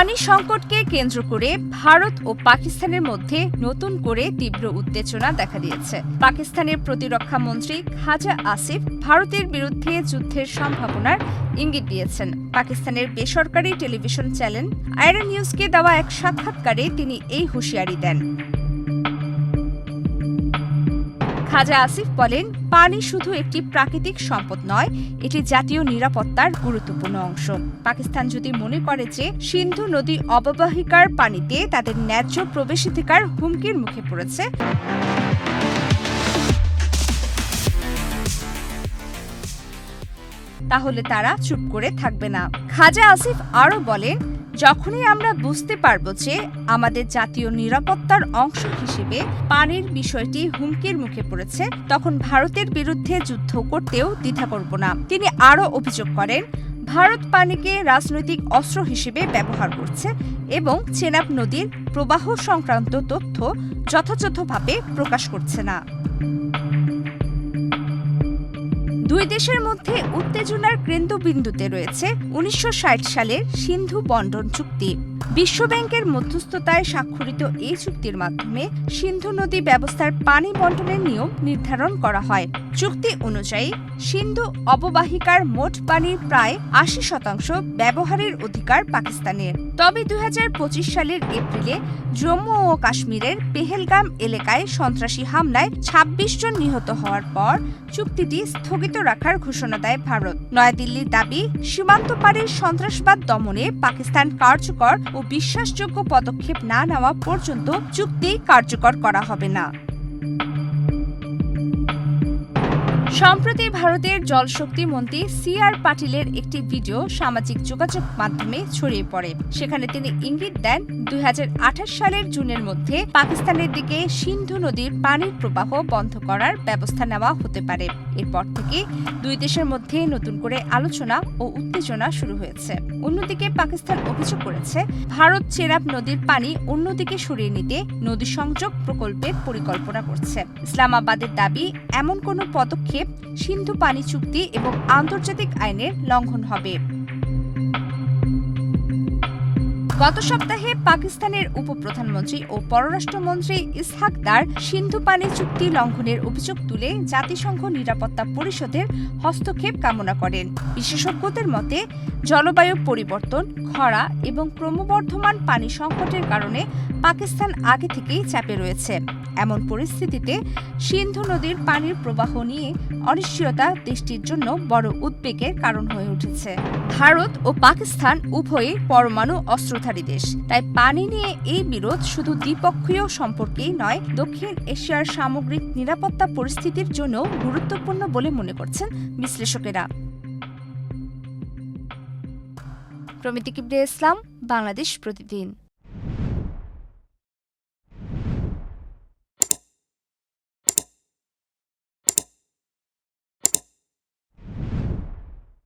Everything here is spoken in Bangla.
পানি সংকটকে কেন্দ্র করে ভারত ও পাকিস্তানের মধ্যে নতুন করে তীব্র উত্তেজনা দেখা দিয়েছে। পাকিস্তানের প্রতিরক্ষা মন্ত্রী খাজা আসিফ ভারতের বিরুদ্ধে যুদ্ধের সম্ভাবনার ইঙ্গিত দিয়েছেন। পাকিস্তানের বেসরকারি টেলিভিশন চ্যানেল আয়রা নিউজকে দেওয়া এক সাক্ষাৎকারে তিনি এই হুঁশিয়ারি দেন। খাজা আসিফ বলেন, পানি শুধু একটি প্রাকৃতিক সম্পদ নয়, এটি জাতীয় নিরাপত্তার গুরুত্বপূর্ণ অংশ। পাকিস্তান যদি মনে করে যে সিন্ধু নদী অববাহিকার পানিতে তাদের ন্যায্য প্রবেশাধিকার হুমকির মুখে পড়েছে, তাহলে তারা চুপ করে থাকবে না। খাজা আসিফ আরও বলেন, যখনই আমরা বুঝতে পারব যে আমাদের জাতীয় নিরাপত্তার অংশ হিসেবে পানির বিষয়টি হুমকির মুখে পড়েছে, তখন ভারতের বিরুদ্ধে যুদ্ধ করতেও দ্বিধা করব না। তিনি আরও অভিযোগ করেন, ভারত পানিকে রাজনৈতিক অস্ত্র হিসেবে ব্যবহার করছে এবং চেনাব নদীর প্রবাহ সংক্রান্ত তথ্য যথাযথভাবে প্রকাশ করছে না। দুই দেশের মধ্যে উত্তেজনার কেন্দ্রবিন্দুতে রয়েছে ১৯৬০ সালের সিন্ধু বন্টন চুক্তি। বিশ্বব্যাংকের মধ্যস্থতায় স্বাক্ষরিত এই চুক্তির মাধ্যমে সিন্ধু নদী ব্যবস্থার পানি বন্টনের নিয়ম নির্ধারণ করা হয়। চুক্তি অনুযায়ী সিন্ধু অববাহিকার মোট পানির প্রায় ৮০% ব্যবহারের অধিকার পাকিস্তানের। তবে ২০২৫ সালের এপ্রিলে জম্মু ও কাশ্মীরের পেহেলগাম এলাকায় সন্ত্রাসী হামলায় ২৬ জন নিহত হওয়ার পর চুক্তিটি স্থগিত রাখার ঘোষণা দেয় ভারত। নয়াদিল্লির দাবি, সীমান্ত পারের সন্ত্রাসবাদ দমনে পাকিস্তান কার্যকর ও বিশ্বাসযোগ্য পদক্ষেপ না নেওয়া পর্যন্ত চুক্তি কার্যকর করা হবে না। সম্প্রতি ভারতের জলশক্তি মন্ত্রী সি.আর. পাটিলের একটি ভিডিও সামাজিক যোগাযোগ মাধ্যমে ছড়িয়ে পড়ে। সেখানে তিনি ইঙ্গিত দেন, ২০২৮ সালের জুনের মধ্যে পাকিস্তানের দিকে সিন্ধু নদীর পানির প্রবাহ বন্ধ করার ব্যবস্থা নেওয়া হতে পারে। এরপর থেকে দুই দেশের মধ্যে নতুন করে আলোচনা ও উত্তেজনা শুরু হয়েছে। অন্যদিকে পাকিস্তান অভিযোগ করেছে, ভারত চেনাব নদীর পানি অন্যদিকে সরিয়ে নিতে নদী সংযোগ প্রকল্পের পরিকল্পনা করছে। ইসলামাবাদের দাবি, এমন কোনো পদক্ষেপ সিন্ধু পানি চুক্তি এবং আন্তর্জাতিক আইনের লঙ্ঘন হবে। গত সপ্তাহে পাকিস্তানের উপপ্রধানমন্ত্রী ও পররাষ্ট্রমন্ত্রী ইসহাক দার সিন্ধু পানি চুক্তি লঙ্ঘনের অভিযোগ তুলে জাতিসংঘ নিরাপত্তা পরিষদের হস্তক্ষেপ কামনা করেন। বিশেষজ্ঞদের মতে, জলবায়ু পরিবর্তন, খরা এবং ক্রমবর্ধমান পানি সংকটের কারণে পাকিস্তান আগে থেকেই চাপে রয়েছে। এমন পরিস্থিতিতে সিন্ধু নদীর পানির প্রবাহ নিয়ে অনিশ্চয়তা দেশটির জন্য বড় উদ্বেগের কারণ হয়ে উঠেছে। ভারত ও পাকিস্তান উভয়ই পরমাণু অস্ত্রধারী দেশ, তাই পানি নিয়ে এই বিরোধ শুধু দ্বিপক্ষীয় সম্পর্কেই নয়, দক্ষিণ এশিয়ার সামগ্রিক নিরাপত্তা পরিস্থিতির জন্য গুরুত্বপূর্ণ বলে মনে করছেন বিশ্লেষকেরা। প্রমিতি কিবরিয়া ইসলাম, বাংলাদেশ প্রতিদিন।